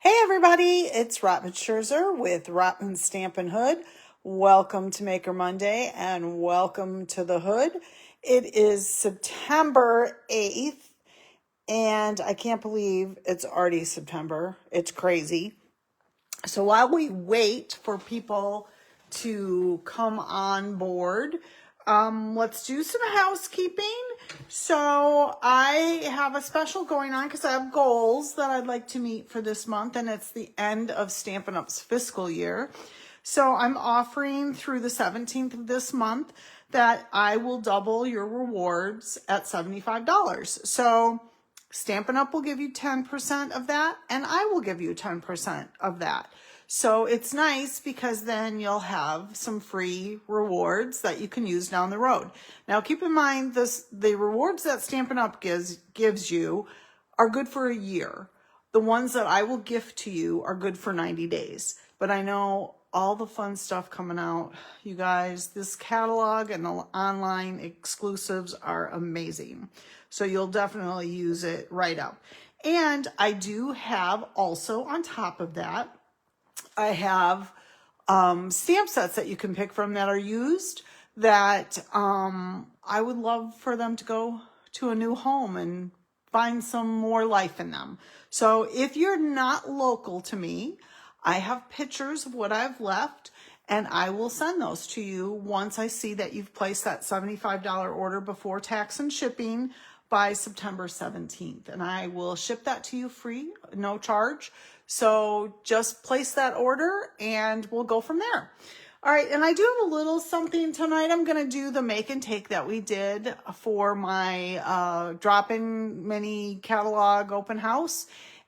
Hey everybody, it's Rotman Scherzer with Rotman Stampin' Hood. Welcome to Maker Monday and welcome to the Hood. It is September 8th and I can't believe it's already September. It's crazy. So while we wait for people to come on board, let's do some housekeeping. So I have a special going on because I have goals that I'd like to meet for this month, and it's the end of Stampin' Up's fiscal year. So I'm offering through the 17th of this month that I will double your rewards at $75. So Stampin' Up will give you 10% of that, and I will give you 10% of that. So it's nice because then you'll have some free rewards that you can use down the road. Now keep in mind the rewards that Stampin' Up gives you are good for a year. The ones that I will gift to you are good for 90 days. But I know all the fun stuff coming out. You guys, this catalog and the online exclusives are amazing. So you'll definitely use it right up. And I do have also on top of that, I have stamp sets that you can pick from that are used that I would love for them to go to a new home and find some more life in them. So if you're not local to me, I have pictures of what I've left and I will send those to you once I see that you've placed that $75 order before tax and shipping by September 17th. And I will ship that to you free, no charge. So just place that order and we'll go from there. All right, and I do have a little something tonight. I'm going to do the make and take that we did for my drop-in mini catalog open house.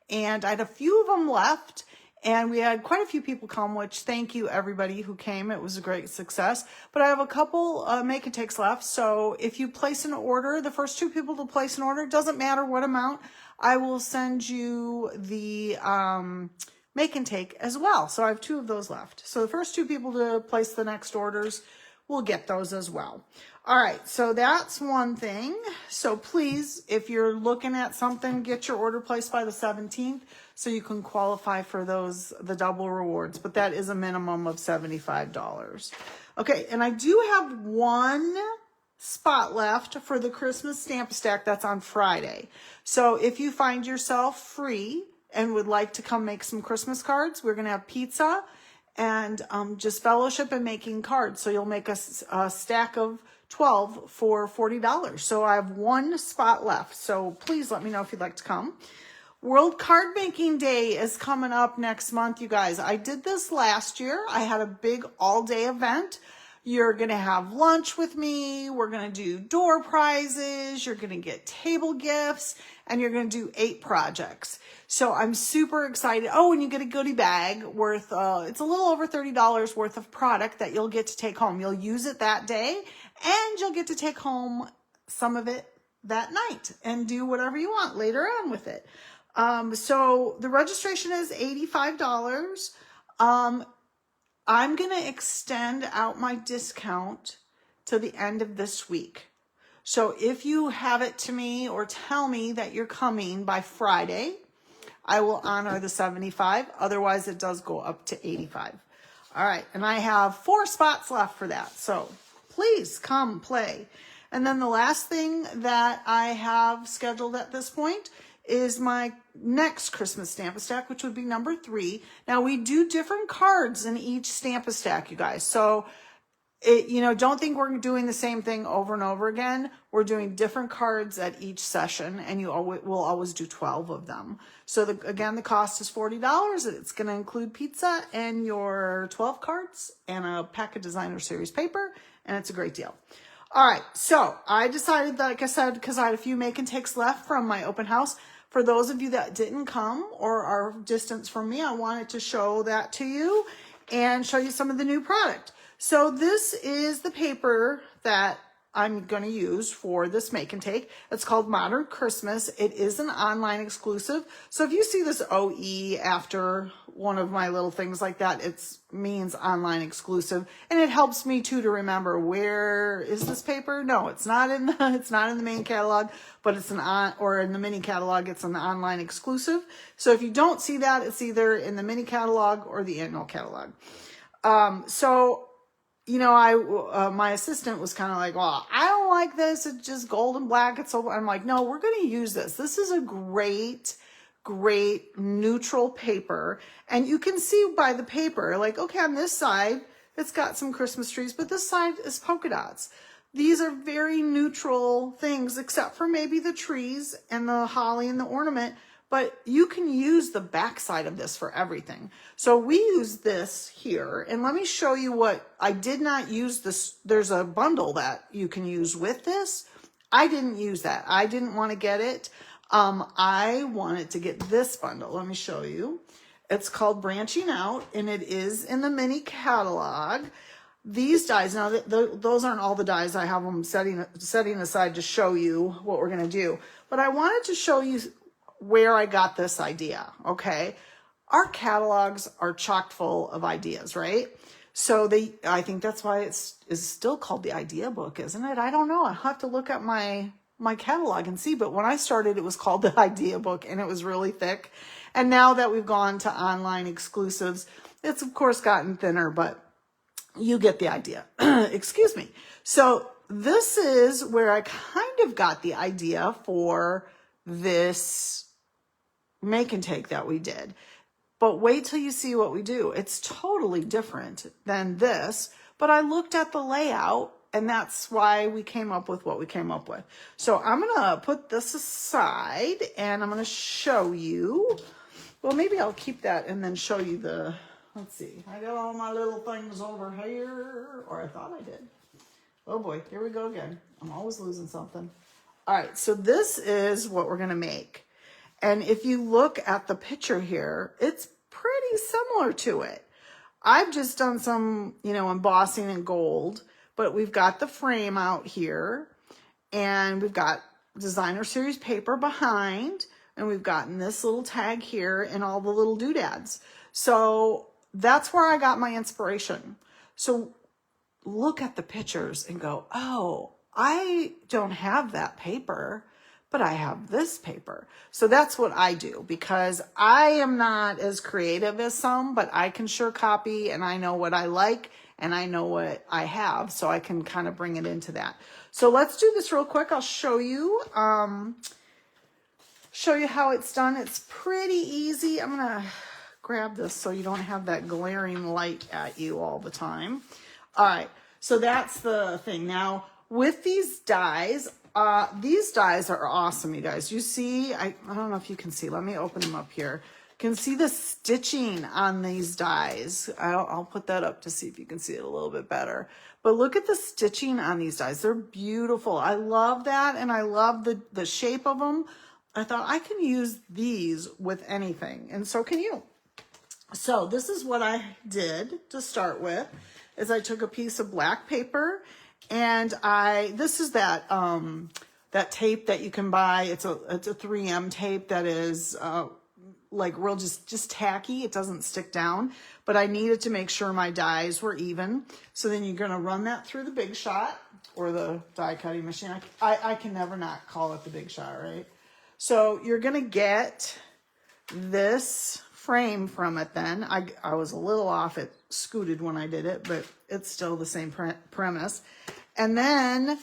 And I had a few of them left. And we had quite a few people come, which thank you everybody who came. It was a great success. But I have a couple make and takes left. So if you place an order, the first two people to place an order, doesn't matter what amount, I will send you the make and take as well. So I have two of those left. So the first two people to place the next orders will get those as well. All right, so that's one thing. So please, if you're looking at something, get your order placed by the 17th so you can qualify for the double rewards, but that is a minimum of $75. Okay, and I do have one spot left for the Christmas stamp stack that's on Friday. So if you find yourself free and would like to come make some Christmas cards, we're going to have pizza and just fellowship and making cards. So you'll make a stack of 12 for $40. So I have one spot left. So please let me know if you'd like to come. World Card Making Day is coming up next month, you guys. I did this last year. I had a big all-day event. You're going to have lunch with me. We're going to do door prizes. You're going to get table gifts. And you're going to do 8 projects. So I'm super excited. Oh, and you get a goodie bag worth, it's a little over $30 worth of product that you'll get to take home. You'll use it that day and you'll get to take home some of it that night and do whatever you want later on with it. So the registration is $85. I'm going to extend out my discount to the end of this week. So if you have it to me or tell me that you're coming by Friday, I will honor the $75. Otherwise, it does go up to $85. All right, and I have 4 spots left for that. So please come play. And then the last thing that I have scheduled at this point is my next Christmas Stamp-A-Stack, which would be number 3. Now, we do different cards in each Stamp-A-Stack, you guys. So don't think we're doing the same thing over and over again. We're doing different cards at each session, and we'll always do 12 of them. So again, the cost is $40. It's going to include pizza and your 12 cards and a pack of designer series paper, and it's a great deal. All right, so I decided that, like I said, because I had a few make and takes left from my open house, for those of you that didn't come or are distance from me, I wanted to show that to you and show you some of the new product. So this is the paper that I'm going to use for this make and take. It's called Modern Christmas. It is an online exclusive. So if you see this OE after one of my little things like that, it means online exclusive. And it helps me too to remember, where is this paper? No, it's not in the main catalog, but it's or in the mini catalog, it's an online exclusive. So if you don't see that, it's either in the mini catalog or the annual catalog. My assistant was kind of like, well, I don't like this. It's just gold and black. I'm like, no, we're going to use this. This is a great neutral paper. And you can see by the paper, like, okay, on this side, it's got some Christmas trees, but this side is polka dots. These are very neutral things, except for maybe the trees and the holly and the ornament. But you can use the backside of this for everything. So we use this here. And let me show you what I did not use this. There's a bundle that you can use with this. I didn't use that. I didn't want to get it. I wanted to get this bundle. Let me show you. It's called Branching Out, and it is in the mini catalog. These dies, now those aren't all the dies. I have them setting aside to show you what we're going to do. But I wanted to show you where I got this idea, okay? Our catalogs are chock full of ideas, right? So I think that's why it's still called the idea book, isn't it? I don't know. I'll have to look at my catalog and see. But when I started, it was called the idea book, and it was really thick. And now that we've gone to online exclusives, it's of course gotten thinner, but you get the idea. Excuse me. So this is where I kind of got the idea for this make and take that we did. But wait till you see what we do. It's totally different than this, but I looked at the layout, and that's why we came up with what we came up with. So I'm going to put this aside, and I'm going to show you. Well, maybe I'll keep that and then show you let's see. I got all my little things over here, or I thought I did. Oh boy, here we go again. I'm always losing something. All right, so this is what we're going to make. And if you look at the picture here, it's pretty similar to it. I've just done some, embossing in gold, but we've got the frame out here, and we've got designer series paper behind, and we've gotten this little tag here and all the little doodads. So that's where I got my inspiration. So look at the pictures and go, oh, I don't have that paper, but I have this paper. So that's what I do, because I am not as creative as some, but I can sure copy, and I know what I like, and I know what I have, so I can kind of bring it into that. So let's do this real quick. I'll show you how it's done. It's pretty easy. I'm going to grab this so you don't have that glaring light at you all the time. All right, so that's the thing. Now, with these dies are awesome, you guys. You see, I don't know if you can see. Let me open them up here. You can see the stitching on these dies. I'll put that up to see if you can see it a little bit better. But look at the stitching on these dies. They're beautiful. I love that, and I love the shape of them. I thought I can use these with anything, and so can you. So this is what I did to start with, is I took a piece of black paper, and this is that tape that you can buy. It's a 3M tape that is like real just tacky. It doesn't stick down, but I needed to make sure my dies were even. So then you're going to run that through the Big Shot, or the die cutting machine. I can never not call it the Big Shot, right? So you're going to get this frame from it then. I was a little off. It scooted when I did it, but it's still the same premise. And then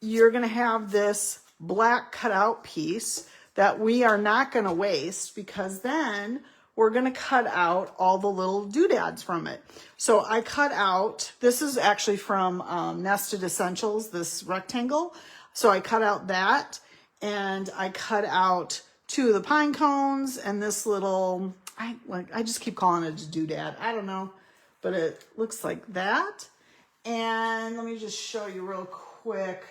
you're going to have this black cutout piece that we are not going to waste, because then we're going to cut out all the little doodads from it. So I cut out, this is actually from Nested Essentials, this rectangle. So I cut out that, and I cut out 2 of the pine cones, and this little, I just keep calling it a doodad. I don't know, but it looks like that. And let me just show you real quick.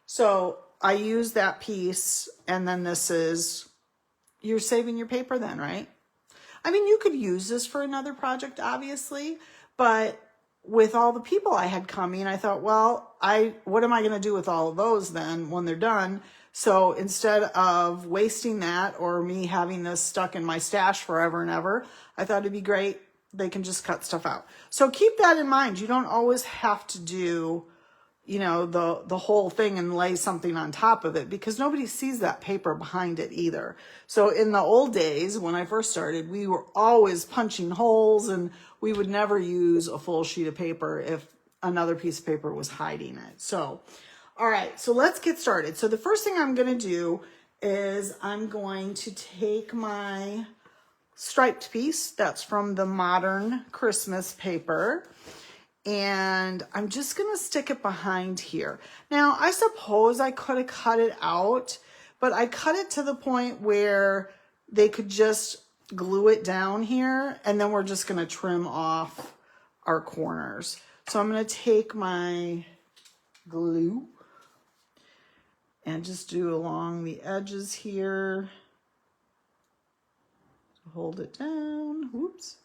So I use that piece, and then this is, you're saving your paper then, right? I mean, you could use this for another project, obviously, but with all the people I had coming, I thought, well, what am I going to do with all of those then when they're done? So instead of wasting that or me having this stuck in my stash forever and ever, I thought it'd be great. They can just cut stuff out. So keep that in mind. You don't always have to do, you know, the whole thing and lay something on top of it, because nobody sees that paper behind it either. So in the old days, when I first started, we were always punching holes, and we would never use a full sheet of paper if another piece of paper was hiding it. So, all right, so let's get started. So the first thing I'm going to do is I'm going to take my striped piece that's from the Modern Christmas paper, and I'm just going to stick it behind here. Now, I suppose I could have cut it out, but I cut it to the point where they could just glue it down here, and then we're just going to trim off our corners. So I'm going to take my glue and just do along the edges here. Hold it down. Whoops.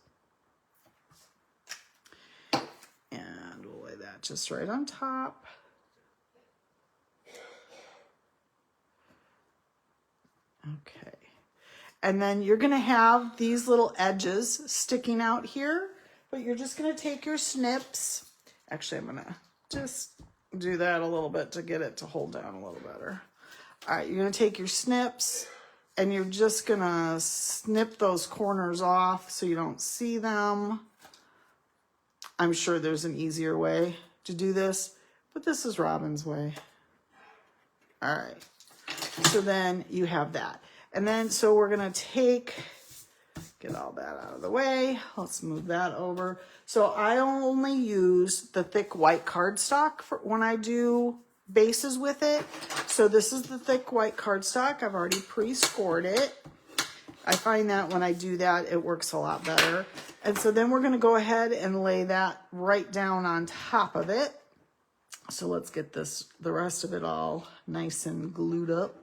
And we'll lay that just right on top. Okay. And then you're going to have these little edges sticking out here, but you're just going to take your snips. Actually, I'm going to just do that a little bit to get it to hold down a little better. All right, you're going to take your snips and you're just going to snip those corners off so you don't see them. I'm sure there's an easier way to do this, but this is Robin's way. All right, so then you have that. And then, so we're going to get all that out of the way. Let's move that over. So I only use the thick white cardstock when I do bases with it. So this is the thick white cardstock. I've already pre-scored it. I find that when I do that, it works a lot better. And so then we're going to go ahead and lay that right down on top of it. So let's get the rest of it all nice and glued up.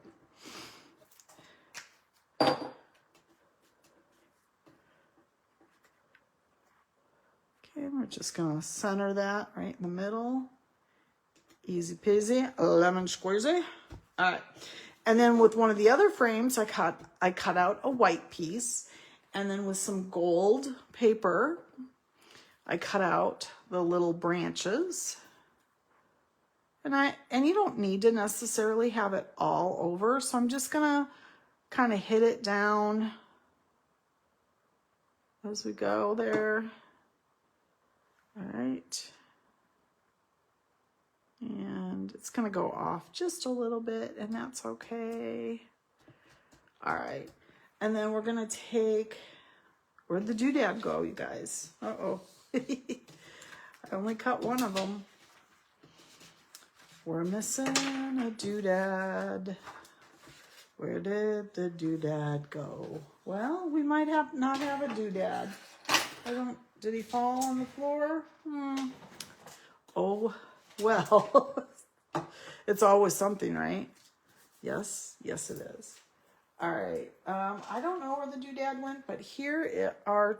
Okay, we're just going to center that right in the middle. Easy peasy, lemon squeezy. All right. And then with one of the other frames, I cut out a white piece, and then with some gold paper, I cut out the little branches. And you don't need to necessarily have it all over, so I'm just gonna kind of hit it down as we go there. All right. And it's going to go off just a little bit, and that's okay. All right. And then we're going to take, where'd the doodad go, you guys? Uh-oh. I only cut one of them. We're missing a doodad. Where did the doodad go? Well, we might not have a doodad. Did he fall on the floor? Oh, well, it's always something, right? Yes, yes it is. All right, I don't know where the doodad went, but here are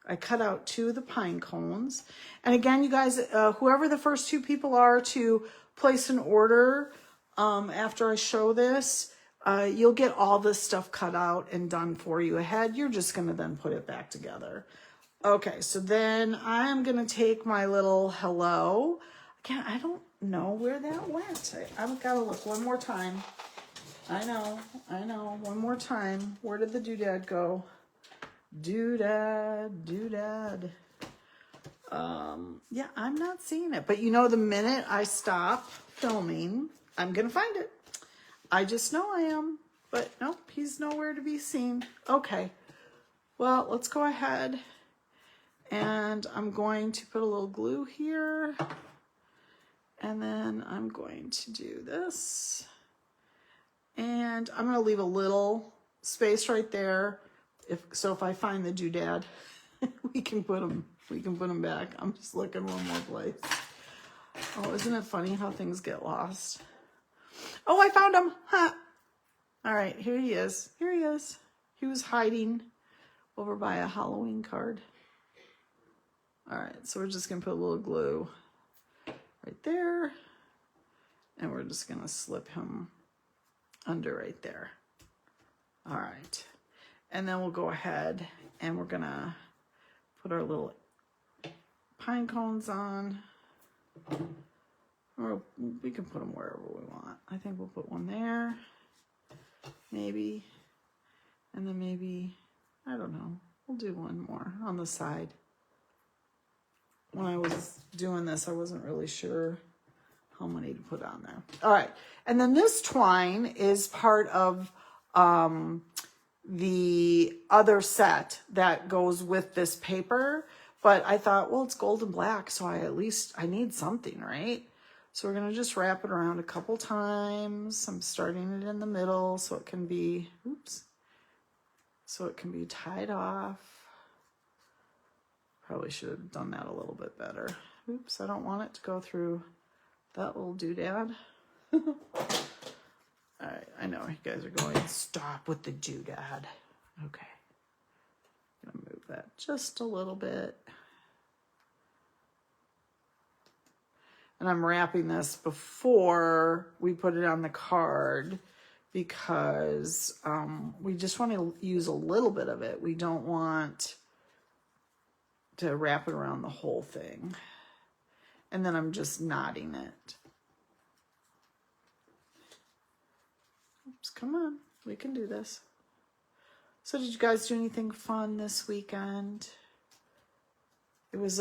I cut out 2 of the pine cones. And again, you guys, whoever the first 2 people are to place an order after I show this, you'll get all this stuff cut out and done for you ahead. You're just going to then put it back together. Okay, so then I'm going to take my little hello. Again, I don't know where that went. I've got to look one more time. I know, one more time. Where did the doodad go? Doodad. Yeah, I'm not seeing it. But you know, the minute I stop filming, I'm going to find it. I just know I am. But nope, he's nowhere to be seen. Okay, well, let's go ahead. And I'm going to put a little glue here. And then I'm going to do this. And I'm going to leave a little space right there. If I find the doodad, we can put them back. I'm just looking one more place. Oh, isn't it funny how things get lost? Oh, I found him. Huh. All right, here he is. Here he is. He was hiding over by a Halloween card. All right, so we're just gonna put a little glue right there, and we're just gonna slip him under right there. All right, and then we'll go ahead and we're gonna put our little pine cones on, or we can put them wherever we want. I think we'll put one there, maybe, and then maybe, I don't know, we'll do one more on the side. When I was doing this, I wasn't really sure how many to put on there. All right, and then this twine is part of the other set that goes with this paper, but I thought, well, it's gold and black, so I need something, right? So we're gonna just wrap it around a couple times. I'm starting it in the middle so it can be, so it can be tied off. Probably should have done that a little bit better. Oops, I don't want it to go through that little doodad. All right, I know you guys are going, stop with the doodad. Okay, I'm gonna move that just a little bit. And I'm wrapping this before we put it on the card because we just want to use a little bit of it. We don't want to wrap it around the whole thing. And then I'm just knotting it. Oops, come on, we can do this. So did you guys do anything fun this weekend? It was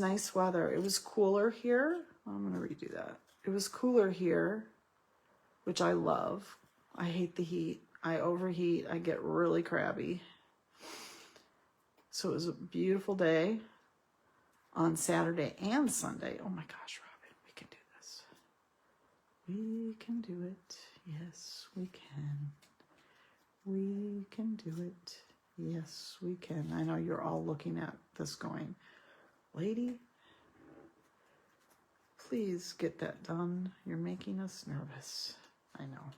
nice weather. It was cooler here. I'm gonna redo that. It was cooler here, which I love. I hate the heat. I overheat. I get really crabby. So it was a beautiful day on Saturday and Sunday. Oh my gosh, Robin, we can do this. We can do it. Yes, we can. We can do it. Yes, we can. I know you're all looking at this going, lady, please get that done. You're making us nervous. I know.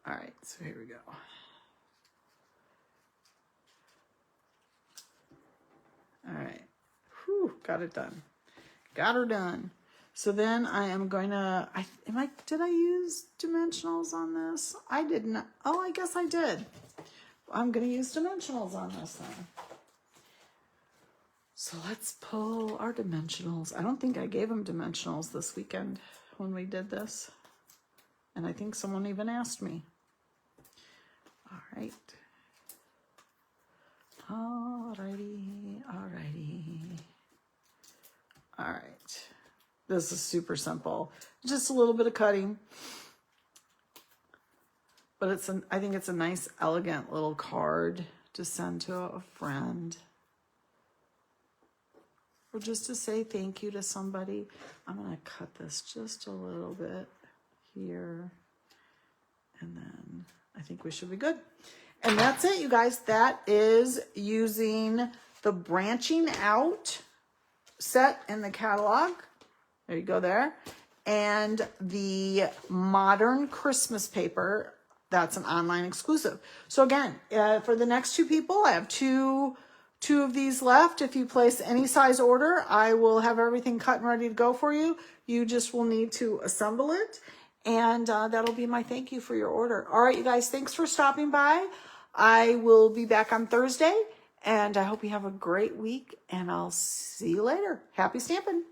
All right, so here we go. All right. Whew, got it done. Got her done. So then I am going to, did I use dimensionals on this? I didn't. Oh, I guess I did. I'm going to use dimensionals on this then. So let's pull our dimensionals. I don't think I gave them dimensionals this weekend when we did this. And I think someone even asked me. All right. Alrighty, alrighty. All right. This is super simple. Just a little bit of cutting. But I think it's a nice, elegant little card to send to a friend. Or just to say thank you to somebody. I'm going to cut this just a little bit here. And then I think we should be good. And that's it, you guys. That is using the branching out set in the catalog. There you go there. And the modern Christmas paper. That's an online exclusive. So again, for the next two people, I have two of these left. If you place any size order, I will have everything cut and ready to go for you. You just will need to assemble it. And that'll be my thank you for your order. All right, you guys, thanks for stopping by. I will be back on Thursday. And I hope you have a great week. And I'll see you later. Happy stamping.